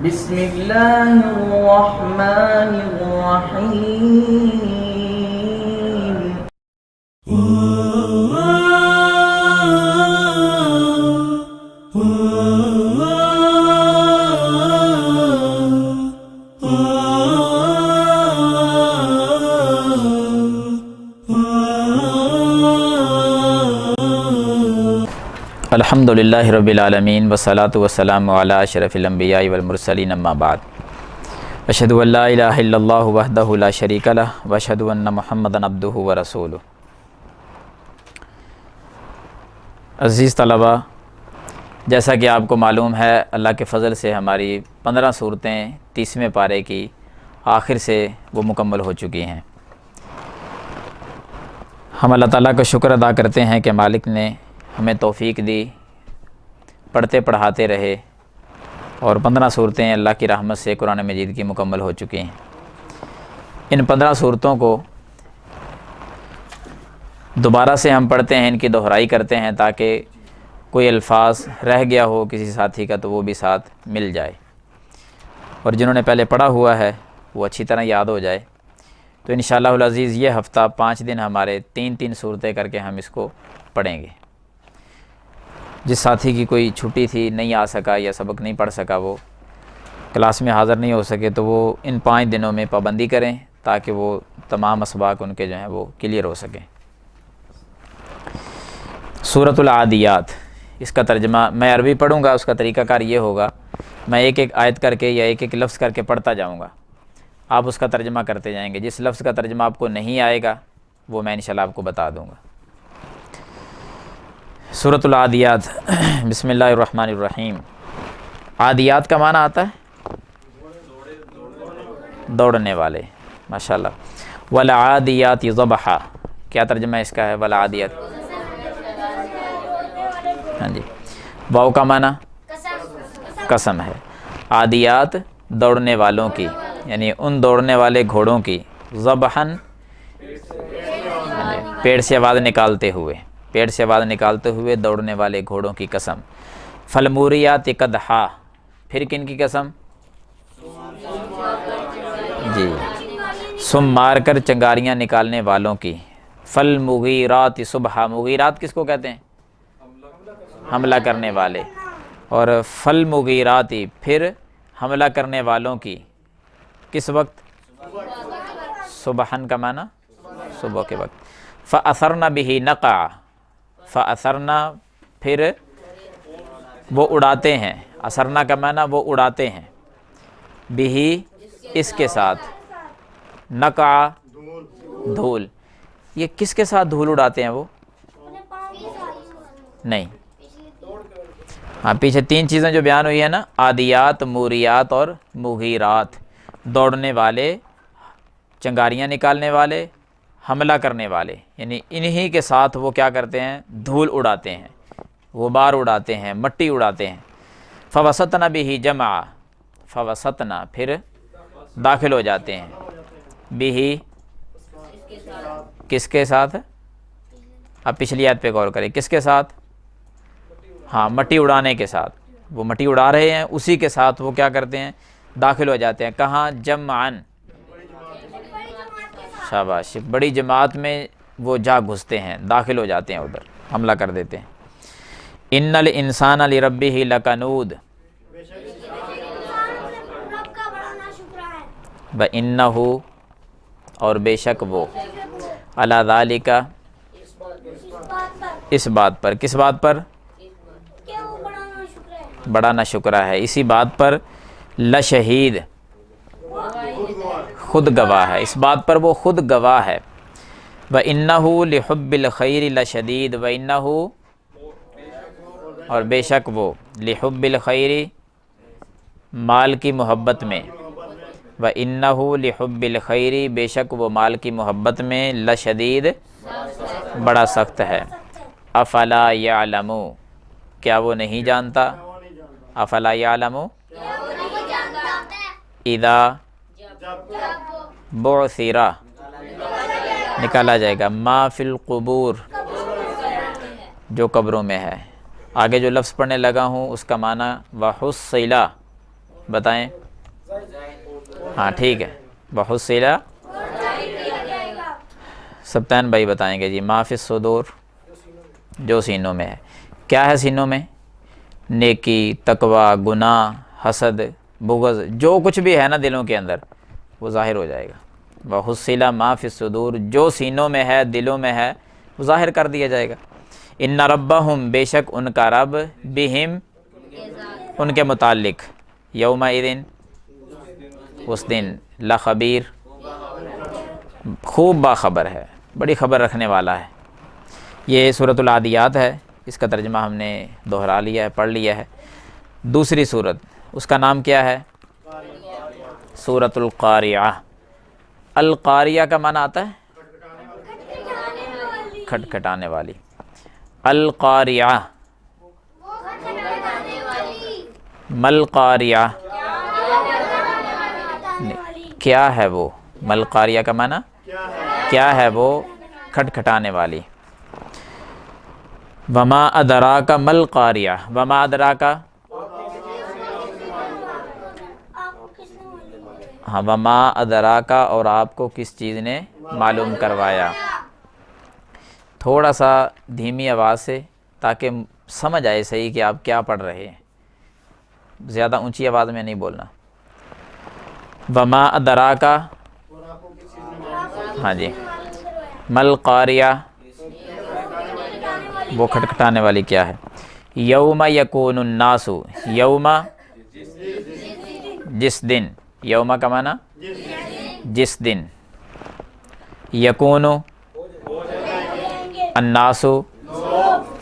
بسم اللہ الرحمن الرحیم الحمد للہ رب العالمین والصلاة والسلام علی اشرف الانبیاء والمرسلین اما بعد اشہد ان لا الہ الا اللہ وحدہ لا شریک لہ واشہد ان محمدا عبدہ ورسولہ۔ عزیز طلبہ، جیسا کہ آپ کو معلوم ہے، اللہ کے فضل سے ہماری 15 صورتیں 30ویں پارے کی آخر سے وہ مکمل ہو چکی ہیں۔ ہم اللہ تعالیٰ کا شکر ادا کرتے ہیں کہ مالک نے ہمیں توفیق دی، پڑھتے پڑھاتے رہے، اور 15 صورتیں اللہ کی رحمت سے قرآن مجید کی مکمل ہو چکی ہیں۔ ان 15 صورتوں کو دوبارہ سے ہم پڑھتے ہیں، ان کی دہرائی کرتے ہیں تاکہ کوئی الفاظ رہ گیا ہو کسی ساتھی کا تو وہ بھی ساتھ مل جائے، اور جنہوں نے پہلے پڑھا ہوا ہے وہ اچھی طرح یاد ہو جائے۔ تو انشاءاللہ العزیز یہ ہفتہ 5 دن ہمارے 3 صورتیں کر کے ہم اس کو پڑھیں گے۔ جس ساتھی کی کوئی چھٹی تھی، نہیں آ سکا یا سبق نہیں پڑھ سکا، وہ کلاس میں حاضر نہیں ہو سکے، تو وہ ان 5 دنوں میں پابندی کریں تاکہ وہ تمام اسباق ان کے جو ہیں وہ کلیئر ہو سکیں۔ سورۃ العادیات، اس کا ترجمہ میں عربی پڑھوں گا، اس کا طریقہ کار یہ ہوگا، میں ایک ایک آیت کر کے یا ایک ایک لفظ کر کے پڑھتا جاؤں گا، آپ اس کا ترجمہ کرتے جائیں گے۔ جس لفظ کا ترجمہ آپ کو نہیں آئے گا وہ میں انشاءاللہ آپ کو بتا دوں گا۔ سورۃ العادیات، بسم اللہ الرحمن الرحیم۔ عادیات کا معنی آتا ہے دوڑنے والے، ماشاءاللہ۔ والعادیات ضبحا، کیا ترجمہ اس کا ہے؟ والعادیات، ہاں جی، واو کا معنی قسم ہے۔ عادیات دوڑنے والوں کی، یعنی ان دوڑنے والے گھوڑوں کی، ضبحاً پیڑ سے آواز نکالتے ہوئے، پیڑ سے آواز نکالتے ہوئے دوڑنے والے گھوڑوں کی قسم۔ فالموریات قدحا، پھر کن کی قسم؟ جی، سم مار کر چنگاریاں نکالنے والوں کی۔ فالمغیرات صبحا، مغیرات کس کو کہتے ہیں؟ حملہ کرنے والے۔ اور فالمغیرات، پھر حملہ کرنے والوں کی، کس وقت؟ صبحن کا معنی صبح کے وقت۔ فأثرن به نقع، فأثرنا، پھر وہ اڑاتے ہیں، اثرنا کا معنی وہ اڑاتے ہیں، بھی اس کے ساتھ، نقع دھول، یہ کس کے ساتھ دھول اڑاتے ہیں وہ؟ نہیں، ہاں پیچھے 3 چیزیں جو بیان ہوئی ہیں نا، عادیات، موریات اور مغیرات، دوڑنے والے، چنگاریاں نکالنے والے، حملہ کرنے والے، یعنی انہی کے ساتھ وہ کیا کرتے ہیں؟ دھول اڑاتے ہیں، غبار اڑاتے ہیں، مٹی اڑاتے ہیں۔ فوسطنا به جمع، فوسطنا، پھر داخل ہو جاتے ہیں، به کس کے ساتھ؟ اب پچھلی آیت پہ غور کریں، کس کے ساتھ؟ ہاں، مٹی اڑانے کے ساتھ، وہ مٹی اڑا رہے ہیں، اسی کے ساتھ وہ کیا کرتے ہیں؟ داخل ہو جاتے ہیں۔ کہاں؟ جمعاً، شاباش، بڑی جماعت میں وہ جا گھستے ہیں، داخل ہو جاتے ہیں، ادھر حملہ کر دیتے ہیں۔ ان الانسان لربہ لکنود، وانہ، اور بے شک وہ، علی ذالک، اس بات پر، کس بات پر؟ بڑا نہ شکرہ ہے، اسی بات پر، لشہید، خود گواہ ہے، اس بات پر وہ خود گواہ ہے۔ وَإِنَّهُ لِحُبِّ الْخَيْرِ لَشَدِيدٌ، وَإِنَّهُ، اور بے شک وہ، لِحُبِّ الْخَيْرِ، مال کی محبت میں، وَإِنَّهُ لِحُبِّ الْخَيْرِ، بے شک وہ مال کی محبت میں، لَشَدِيدٌ، بڑا سخت ہے۔ أَفَلَا يَعْلَمُ، کیا وہ نہیں جانتا؟ أَفَلَا يَعْلَمُ، اِذَا بعثرہ، نکالا جائے گا، ما فی القبور، جو قبروں میں ہے۔ آگے جو لفظ پڑھنے لگا ہوں اس کا معنی وحصلہ، بتائیں. ہاں ٹھیک ہے. وحصل سبطین بھائی بتائیں گے جی. ما فی الصدور جو سینوں میں ہے. کیا ہے سینوں میں؟ نیکی، تقوی، گناہ، حسد، بغض، جو کچھ بھی ہے نا دلوں کے اندر وہ ظاہر ہو جائے گا. وحصل ما فی الصدور جو سینوں میں ہے، دلوں میں ہے، وہ ظاہر کر دیا جائے گا. ان ربہم بے شک ان کا رب، بہم ان کے متعلق، یومئذ اس دن، لخبیر خوب باخبر ہے، بڑی خبر رکھنے والا ہے. یہ سورۃ العادیات ہے. اس کا ترجمہ ہم نے دہرا لیا ہے، پڑھ لیا ہے. دوسری سورت اس کا نام کیا ہے؟ سورۃ القاریعہ. القاریہ کا معنی آتا ہے کھٹکھٹانے والی. القاریعہ. مل قاریعہ کیا ہے وہ؟ مل قاریہ کا معنی کیا ہے وہ؟ کھٹکھٹانے والی. وما ادراک مل قاریہ. وما ادراک، ہاں وما ادراک اور آپ کو کس چیز نے معلوم کروایا. تھوڑا سا دھیمی آواز سے تاکہ سمجھ آئے صحیح کہ آپ کیا پڑھ رہے ہیں. زیادہ اونچی آواز میں نہیں بولنا. وما ادراک، ہاں جی. مل قاریہ وہ کھٹکھٹانے والی کیا ہے؟ یوم یکون الناس. یوم جس دن. یوم کا معنی جس دن. یکون الناس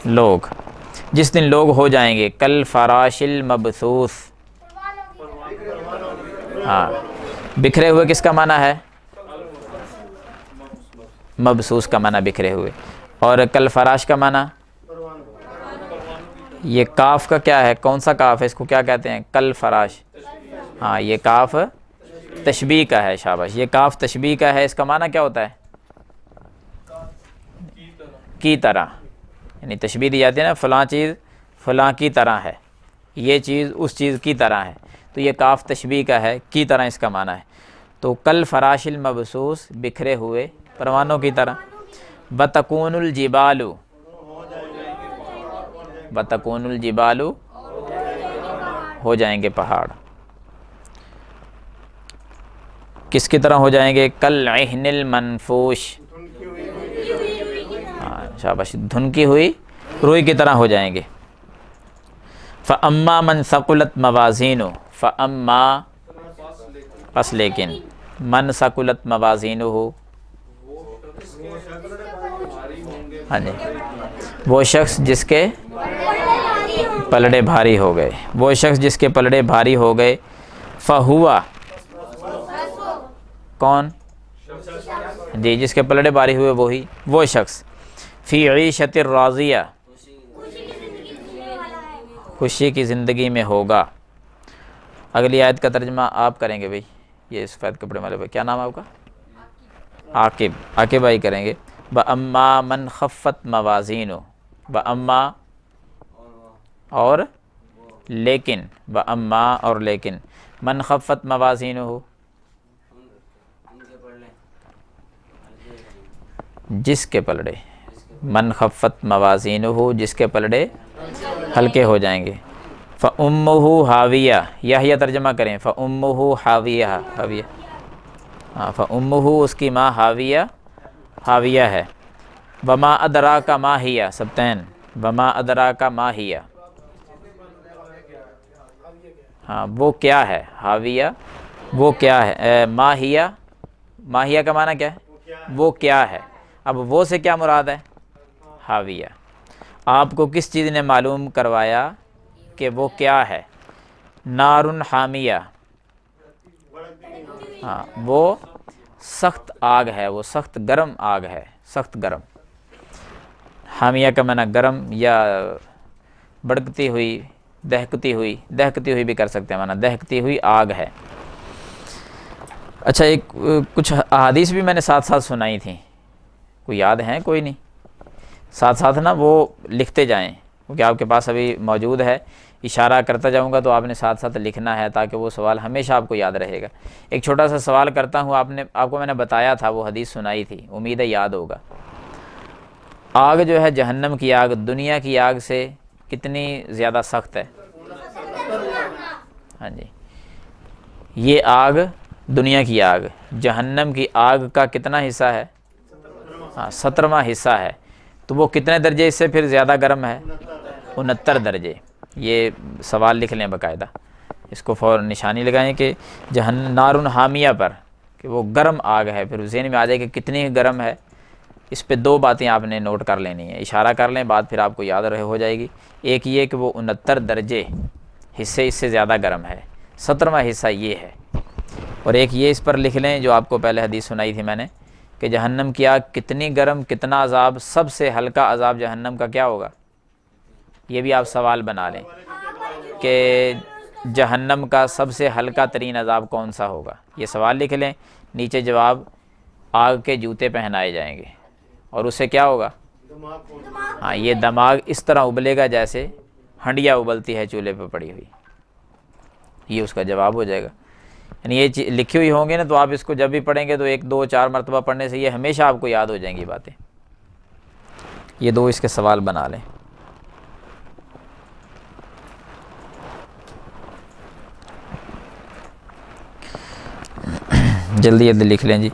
لوگ، جس دن لوگ ہو جائیں گے. کل فراش المبثوث. ہاں بکھرے ہوئے کس کا معنی ہے؟ مبثوث کا معنی بکھرے ہوئے. اور کل فراش کا معنی، یہ کاف کا کیا ہے؟ کون سا کاف ہے؟ اس کو کیا کہتے ہیں؟ کل فراش. ہاں یہ کاف تشبیہ کا ہے. شاباش. یہ کاف تشبیہ کا ہے. اس کا معنی کیا ہوتا ہے؟ کی طرح. یعنی تشبیہ دی جاتی ہے نا، فلاں چیز فلاں کی طرح ہے، یہ چیز اس چیز کی طرح ہے. تو یہ کاف تشبیہ کا ہے، کی طرح اس کا معنی ہے. تو کل فراش المبثوث بکھرے ہوئے پروانوں کی طرح. وتکون الجبال. وتکون الجبال ہو جائیں گے پہاڑ. کس کی طرح ہو جائیں گے؟ کالعہن المنفوش. ہاں شاباش. دھنکی ہوئی روئی کی طرح ہو جائیں گے. فَأَمَّا مَنْ ثَقُلَتْ مَوَازِينُهُ. فَأَمَّا پس لیکن، من ثقلت موازینہ، ہاں جی وہ شخص جس کے پلڑے بھاری ہو گئے. وہ شخص جس کے پلڑے بھاری ہو گئے. فہوا کون؟ جی جس کے پلڑے بھاری ہوئے وہی وہ شخص. فی عیشۃ راضیہ خوشی کی زندگی میں ہوگا. اگلی آیت کا ترجمہ آپ کریں گے بھائی. یہ سفید کپڑے والے بھائی، کیا نام ہے آپ کا؟ عاقب. عاقب بھائی کریں گے. وَأَمَّا مَنْ خَفَّتْ مَوَازِينُهُ. وَأَمَّا اور لیکن. وَأَمَّا اور لیکن. من خفت موازینہ جس کے پلڑے. من خفت موازینہ جس کے پلڑے ہلکے ہو جائیں گے. فَأُمُّهُ حَاوِيَةٌ. یہ ترجمہ کریں. فَأُمُّهُ حَاوِيَةٌ. حاویہ. ہاں فَأُمُّهُ اس کی ماں حاویہ حاویہ ہے. وَمَا أَدْرَاكَ مَا هِيَ. سبتین. وَمَا أَدْرَاكَ مَا هِيَ. ہاں وہ کیا ہے؟ حاویہ وہ کیا ہے؟ ماہیہ. ماہیہ کا معنی کیا ہے؟ وہ کیا ہے. اب وہ سے کیا مراد ہے؟ حاویہ. آپ کو کس چیز نے معلوم کروایا کہ وہ کیا ہے؟ نار حامیہ. ہاں وہ سخت آگ ہے، وہ سخت گرم آگ ہے، سخت گرم. حامیہ کا معنی گرم یا بھڑکتی ہوئی، دہکتی ہوئی. دہکتی ہوئی بھی کر سکتے ہیں معنی، دہکتی ہوئی آگ ہے. اچھا ایک کچھ احادیث بھی میں نے ساتھ ساتھ سنائی تھیں، کوئی یاد ہیں؟ کوئی نہیں؟ ساتھ ساتھ نا وہ لکھتے جائیں کیونکہ آپ کے پاس ابھی موجود ہے، اشارہ کرتا جاؤں گا تو آپ نے ساتھ ساتھ لکھنا ہے تاکہ وہ سوال ہمیشہ آپ کو یاد رہے گا۔ ایک چھوٹا سا سوال کرتا ہوں، آپ کو میں نے بتایا تھا، وہ حدیث سنائی تھی، امید ہے یاد ہوگا۔ آگ جو ہے جہنم کی آگ دنیا کی آگ سے کتنی زیادہ سخت ہے؟ ہاں جی، یہ آگ دنیا کی آگ جہنم کی آگ کا کتنا حصہ ہے؟ 17واں حصہ ہے۔ تو وہ کتنے درجے اس سے پھر زیادہ گرم ہے؟ 69 درجے۔ یہ سوال لکھ لیں باقاعدہ، اس کو فوراً نشانی لگائیں کہ نار حامیہ پر، کہ وہ گرم آگ ہے، پھر ذہن میں آ جائے کہ کتنی گرم ہے۔ اس پہ 2 باتیں آپ نے نوٹ کر لینی ہیں، اشارہ کر لیں، بات پھر آپ کو یاد ہو جائے گی۔ ایک یہ کہ وہ 69 درجے حصے اس سے زیادہ گرم ہے، 17واں حصہ یہ ہے۔ اور ایک یہ اس پر لکھ لیں جو آپ کو پہلے حدیث سنائی تھی میں نے، کہ جہنم کی آگ کتنی گرم، کتنا عذاب، سب سے ہلکا عذاب جہنم کا کیا ہوگا؟ یہ بھی آپ سوال بنا لیں کہ جہنم کا سب سے ہلکا ترین عذاب کون سا ہوگا، یہ سوال لکھ لیں۔ نیچے جواب، آگ کے جوتے پہنائے جائیں گے، اور اس سے کیا ہوگا؟ ہاں، یہ دماغ اس طرح ابلے گا جیسے ہنڈیا ابلتی ہے چولہے پہ پڑی ہوئی، یہ اس کا جواب ہو جائے گا۔ یعنی یہ لکھی ہوئی ہوں گے نا، تو آپ اس کو جب بھی پڑھیں گے تو 1 2 4 مرتبہ پڑھنے سے یہ ہمیشہ آپ کو یاد ہو جائیں گی باتیں۔ یہ 2 اس کے سوال بنا لیں۔ جلدی جلدی لکھ لیں جی،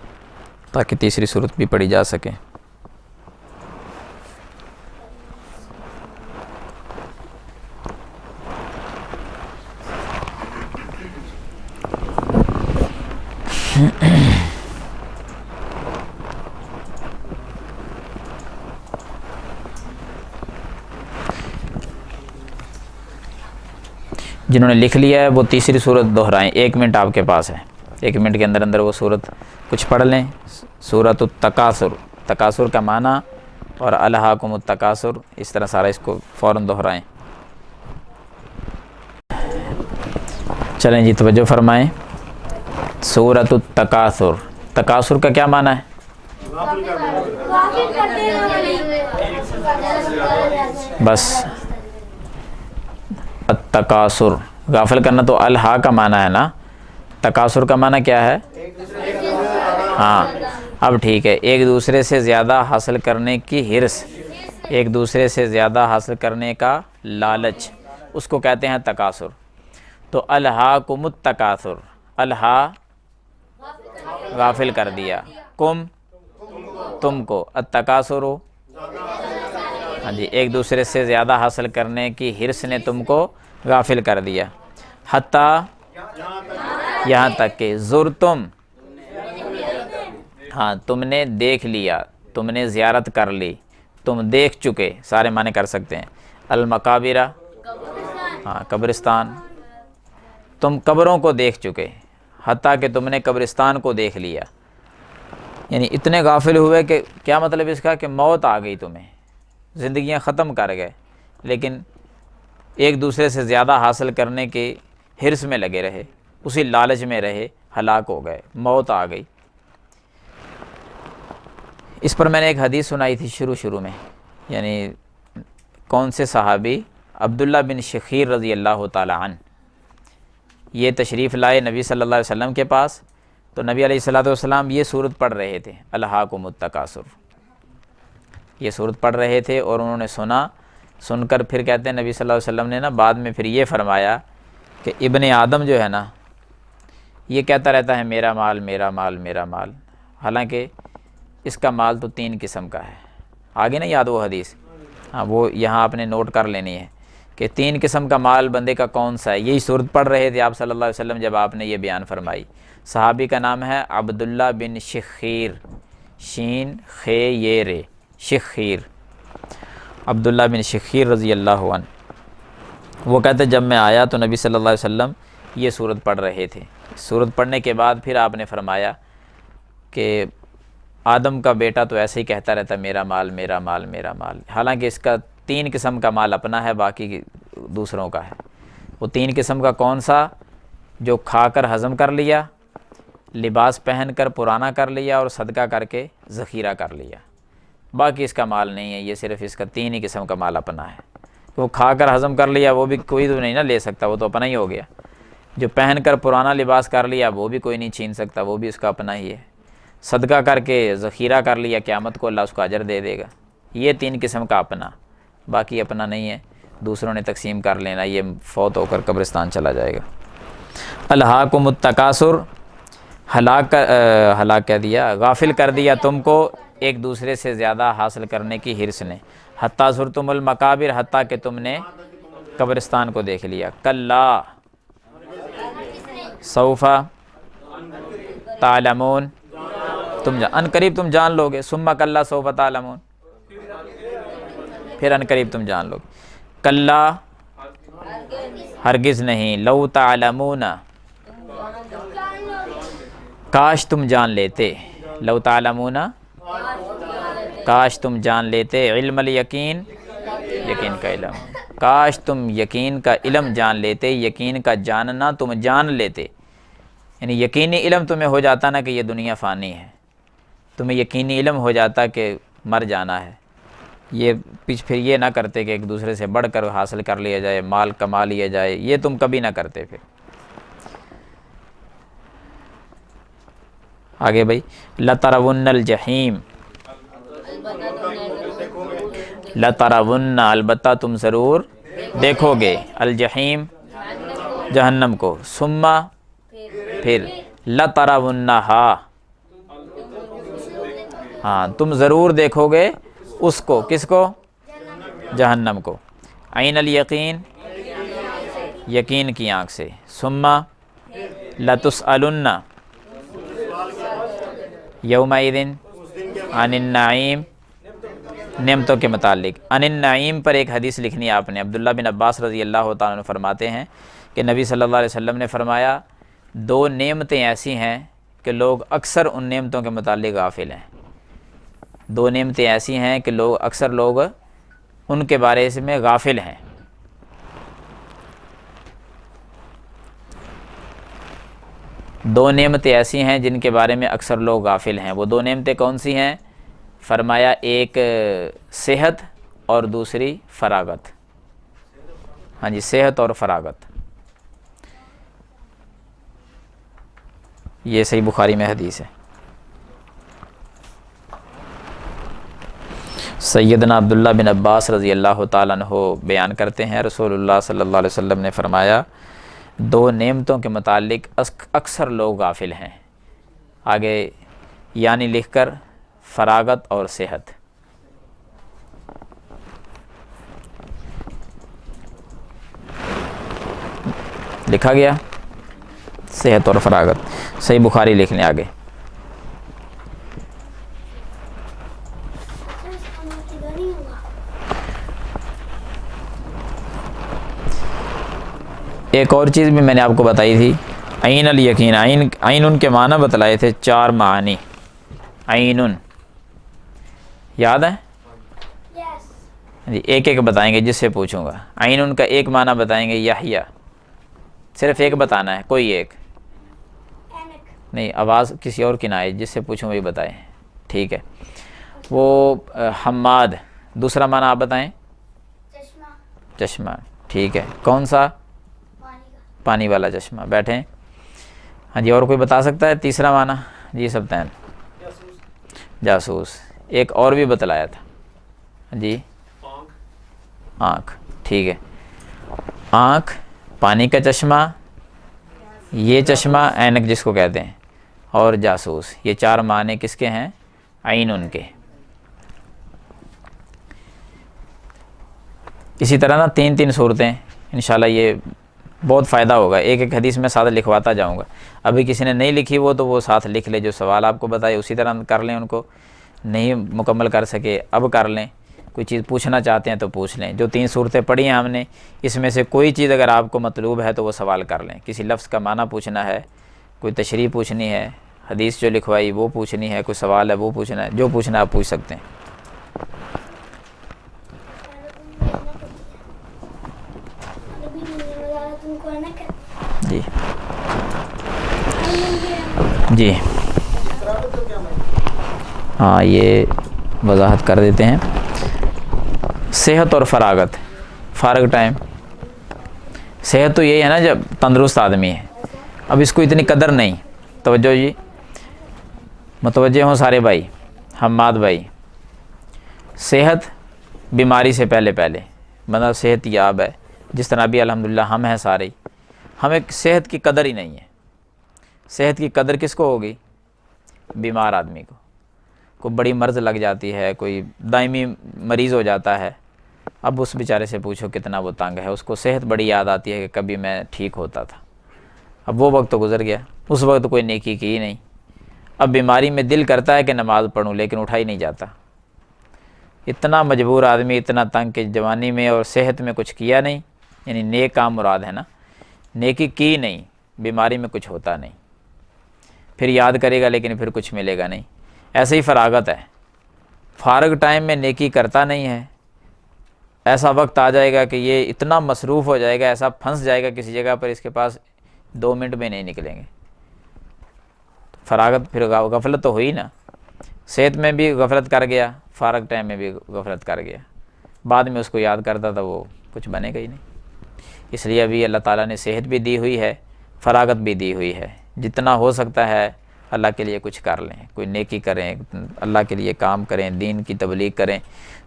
تاکہ تیسری صورت بھی پڑھی جا سکے۔ جنہوں نے لکھ لیا ہے وہ تیسری صورت دہرائیں، 1 منٹ آپ کے پاس ہے، 1 منٹ کے اندر وہ صورت کچھ پڑھ لیں۔ سورۃ التکاثر، تکاثر کا معنی اور الہاکم التکاثر، اس طرح سارا اس کو فوراً دہرائیں۔ چلیں جی توجہ فرمائیں۔ سورۃ التکاثر، تکاثر کا کیا معنی ہے؟ بس التکاثر، غافل کرنا، تو الہا کا معنی ہے نا، تکاثر کا معنی کیا ہے؟ ہاں اب ٹھیک ہے، ایک دوسرے سے زیادہ حاصل کرنے کی حرص، ایک دوسرے سے زیادہ حاصل کرنے کا لالچ، اس کو کہتے ہیں تکاثر۔ تو الہاکم التکاثر، الہا غافل کر دیا، کم تم کو، التکاثر ہاں جی ایک دوسرے سے زیادہ حاصل کرنے کی حرص نے تم کو غافل کر دیا، حتیٰ یہاں تک کہ زرتم، ہاں تم نے دیکھ لیا، تم نے زیارت کر لی، تم دیکھ چکے، سارے معنی کر سکتے ہیں۔ المقابر، ہاں قبرستان، تم قبروں کو دیکھ چکے، حتیٰ کہ تم نے قبرستان کو دیکھ لیا، یعنی اتنے غافل ہوئے کہ کیا مطلب اس کا، کہ موت آ گئی تمہیں، زندگیاں ختم کر گئے، لیکن ایک دوسرے سے زیادہ حاصل کرنے کے حرص میں لگے رہے، اسی لالچ میں رہے، ہلاک ہو گئے، موت آ گئی۔ اس پر میں نے ایک حدیث سنائی تھی شروع میں، یعنی کون سے صحابی؟ عبداللہ بن شخیر رضی اللہ تعالی عنہ، یہ تشریف لائے نبی صلی اللہ علیہ وسلم کے پاس، تو نبی علیہ الصلوۃ والسلام یہ سورت پڑھ رہے تھے، الہاکم التکاثر، یہ سورت پڑھ رہے تھے، اور انہوں نے سن کر پھر کہتے ہیں نبی صلی اللہ علیہ وسلم نے نا بعد میں پھر یہ فرمایا کہ ابن آدم جو ہے نا یہ کہتا رہتا ہے میرا مال میرا مال میرا مال، حالانکہ اس کا مال تو 3 قسم کا ہے۔ آگے نا یاد وہ حدیث، ہاں وہ یہاں آپ نے نوٹ کر لینی ہے کہ 3 قسم کا مال بندے کا کون سا ہے۔ یہی صورت پڑھ رہے تھے آپ صلی اللہ علیہ وسلم جب آپ نے یہ بیان فرمائی۔ صحابی کا نام ہے عبداللہ بن شخیر، شین خے یہ رے، شخیر، عبداللہ بن شخیر رضی اللہ عنہ۔ وہ کہتے جب میں آیا تو نبی صلی اللہ علیہ وسلم یہ صورت پڑھ رہے تھے۔ صورت پڑھنے کے بعد پھر آپ نے فرمایا کہ آدم کا بیٹا تو ایسے ہی کہتا رہتا میرا مال میرا مال میرا مال، حالانکہ اس کا 3 قسم کا مال اپنا ہے، باقی دوسروں کا ہے۔ وہ 3 قسم کا کون سا؟ جو کھا کر ہضم کر لیا، لباس پہن کر پرانا کر لیا، اور صدقہ کر کے ذخیرہ کر لیا، باقی اس کا مال نہیں ہے، یہ صرف اس کا 3 ہی قسم کا مال اپنا ہے۔ وہ کھا کر ہضم کر لیا وہ بھی کوئی تو نہیں نہ لے سکتا، وہ تو اپنا ہی ہو گیا۔ جو پہن کر پرانا لباس کر لیا وہ بھی کوئی نہیں چھین سکتا، وہ بھی اس کا اپنا ہی ہے۔ صدقہ کر کے ذخیرہ کر لیا، قیامت کو اللہ اس کو اجر دے دے گا۔ یہ 3 قسم کا اپنا، باقی اپنا نہیں ہے، دوسروں نے تقسیم کر لینا، یہ فوت ہو کر قبرستان چلا جائے گا۔ الہاکم التکاثر، ہلاک کہہ دیا، غافل کر دیا تم کو ایک دوسرے سے زیادہ حاصل کرنے کی حرص نے، حتیٰ زرتم المقابر، حتیٰ کہ تم نے قبرستان کو دیکھ لیا۔ کلا سوف تعلمون، ان قریب تم جان لو گے، ثم کلا سوف تعلمون، پھر ان قریب تم جان لو گے۔ کلا ہرگز نہیں، لو تعلمون کاش تم جان لیتے، لو تعلمون کاش تم جان لیتے، علم الیقین، یقین کا علم، کاش تم یقین کا علم جان لیتے، یقین کا جاننا تم جان لیتے، یعنی یقینی علم تمہیں ہو جاتا نا کہ یہ دنیا فانی ہے، تمہیں یقینی علم ہو جاتا کہ مر جانا ہے، یہ پھر یہ نہ کرتے کہ ایک دوسرے سے بڑھ کر حاصل کر لیا جائے، مال کما لیا جائے، یہ تم کبھی نہ کرتے۔ پھر آگے بھائی، لَتَرَوُنَّ الْجَحِيمَ، لَتَرَوُنَّ البتہ تم ضرور دیکھو گے، الجحیم جہنم کو، ثم پھر لَتَرَوُنَّهَا، ہاں تم ضرور دیکھو گے اس کو، کس کو؟ جہنم کو، عین الیقین، یقین کی آنکھ سے، ثم لَتُسْأَلُنَّ یومئذ عن النعیم، نعمتوں کے متعلق، عن النعیم پر ایک حدیث لکھنی ہے آپ نے۔ عبداللہ بن عباس رضی اللہ تعالیٰ عنہ فرماتے ہیں کہ نبی صلی اللہ علیہ وسلم نے فرمایا 2 نعمتیں ایسی ہیں کہ لوگ اکثر ان نعمتوں کے متعلق غافل ہیں، 2 نعمتیں ایسی ہیں کہ اکثر لوگ ان کے بارے میں غافل ہیں۔ دو نعمتیں ایسی ہیں جن کے بارے میں اکثر لوگ غافل ہیں، وہ 2 نعمتیں کون سی ہیں؟ فرمایا ایک صحت اور دوسری فراغت، ہاں جی، صحت اور فراغت، یہ صحیح بخاری میں حدیث ہے۔ سیدنا عبداللہ بن عباس رضی اللہ تعالیٰ عنہ بیان کرتے ہیں رسول اللہ صلی اللہ علیہ وسلم نے فرمایا 2 نعمتوں کے متعلق اکثر لوگ غافل ہیں، آگے یعنی لکھ کر فراغت اور صحت۔ لکھا گیا صحت اور فراغت، صحیح بخاری لکھ لیں آگے۔ ایک اور چیز بھی میں نے آپ کو بتائی تھی، عین الیقین، عین ان کے معنی بتلائے تھے 4 معانی، عین یاد ہے جی، ایک بتائیں گے جس سے پوچھوں گا۔ عین ان کا ایک معنی بتائیں گے یحییٰ، صرف ایک بتانا ہے، کوئی ایک نہیں، آواز کسی اور کی نہ آئے، جس سے پوچھوں وہی بتائیں، ٹھیک ہے۔ وہ حماد، دوسرا معنی آپ بتائیں۔ چشمہ، ٹھیک ہے، کون سا؟ پانی والا چشمہ، بیٹھیں۔ ہاں جی، اور کوئی بتا سکتا ہے تیسرا معنی؟ جی سبتین، جاسوس، ایک اور بھی بتلایا تھا جی، آنکھ، ٹھیک ہے، آنکھ، پانی کا چشمہ، یہ چشمہ اینک جس کو کہتے ہیں، اور جاسوس، یہ 4 معنی کس کے ہیں؟ عین ان کے۔ اسی طرح نا 3 صورتیں، انشاءاللہ یہ بہت فائدہ ہوگا، ایک حدیث میں ساتھ لکھواتا جاؤں گا۔ ابھی کسی نے نہیں لکھی وہ تو وہ ساتھ لکھ لے، جو سوال آپ کو بتائے اسی طرح کر لیں، ان کو نہیں مکمل کر سکے اب کر لیں، کوئی چیز پوچھنا چاہتے ہیں تو پوچھ لیں۔ جو 3 صورتیں پڑھی ہیں ہم نے، اس میں سے کوئی چیز اگر آپ کو مطلوب ہے تو وہ سوال کر لیں، کسی لفظ کا معنی پوچھنا ہے، کوئی تشریح پوچھنی ہے، حدیث جو لکھوائی وہ پوچھنی ہے، کوئی سوال ہے وہ پوچھنا ہے، جو پوچھنا ہے آپ پوچھ سکتے ہیں۔ جی جی ہاں، یہ وضاحت کر دیتے ہیں۔ صحت اور فراغت، فارغ ٹائم، صحت تو یہی ہے نا جب تندرست آدمی ہے. اب اس کو اتنی قدر نہیں. توجہ جی، متوجہ ہوں سارے بھائی، حماد بھائی. صحت بیماری سے پہلے بندہ صحت یاب ہے، جس طرح بھی الحمدللہ ہم ہیں سارے، ہمیں صحت کی قدر ہی نہیں ہے. صحت کی قدر کس کو ہوگی؟ بیمار آدمی کو. کوئی بڑی مرض لگ جاتی ہے، کوئی دائمی مریض ہو جاتا ہے، اب اس بیچارے سے پوچھو کتنا وہ تنگ ہے. اس کو صحت بڑی یاد آتی ہے کہ کبھی میں ٹھیک ہوتا تھا. اب وہ وقت تو گزر گیا، اس وقت کوئی نیکی کی ہی نہیں. اب بیماری میں دل کرتا ہے کہ نماز پڑھوں، لیکن اٹھا ہی نہیں جاتا. اتنا مجبور آدمی، اتنا تنگ کہ جوانی میں اور صحت میں کچھ کیا نہیں، یعنی نیک کام مراد ہے نا، نیکی کی نہیں، بیماری میں کچھ ہوتا نہیں. پھر یاد کرے گا لیکن پھر کچھ ملے گا نہیں. ایسے ہی فراغت ہے، فارغ ٹائم میں نیکی کرتا نہیں ہے. ایسا وقت آ جائے گا کہ یہ اتنا مصروف ہو جائے گا، ایسا پھنس جائے گا کسی جگہ پر، اس کے پاس 2 منٹ میں نہیں نکلیں گے. فراغت پھر غفلت تو ہوئی نا. صحت میں بھی غفلت کر گیا، فارغ ٹائم میں بھی غفلت کر گیا. بعد میں اس کو یاد کرتا تھا وہ کچھ بنے گا ہی نہیں. اس لیے ابھی اللہ تعالیٰ نے صحت بھی دی ہوئی ہے، فراغت بھی دی ہوئی ہے. جتنا ہو سکتا ہے اللہ کے لیے کچھ کر لیں، کوئی نیکی کریں، اللہ کے لیے کام کریں، دین کی تبلیغ کریں.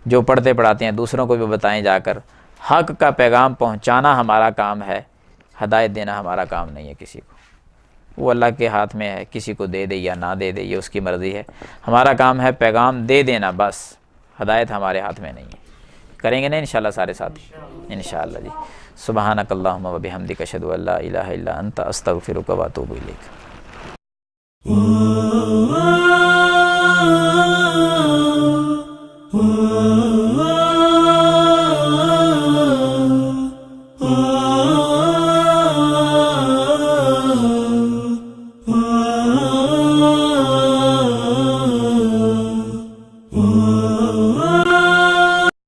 جو پڑھتے پڑھاتے ہیں دوسروں کو بھی بتائیں جا کر. حق کا پیغام پہنچانا ہمارا کام ہے، ہدایت دینا ہمارا کام نہیں ہے کسی کو. وہ اللہ کے ہاتھ میں ہے، کسی کو دے دے یا نہ دے دے یہ اس کی مرضی ہے. ہمارا کام ہے پیغام دے دینا بس، ہدایت ہمارے ہاتھ میں نہیں ہے. کریں گے نا انشاءاللہ سارے ساتھ انشاءاللہ جی. سبحانک اللہم و بحمدک اشہد ان لا الہ الا انت استغفرک و اتوب الیک.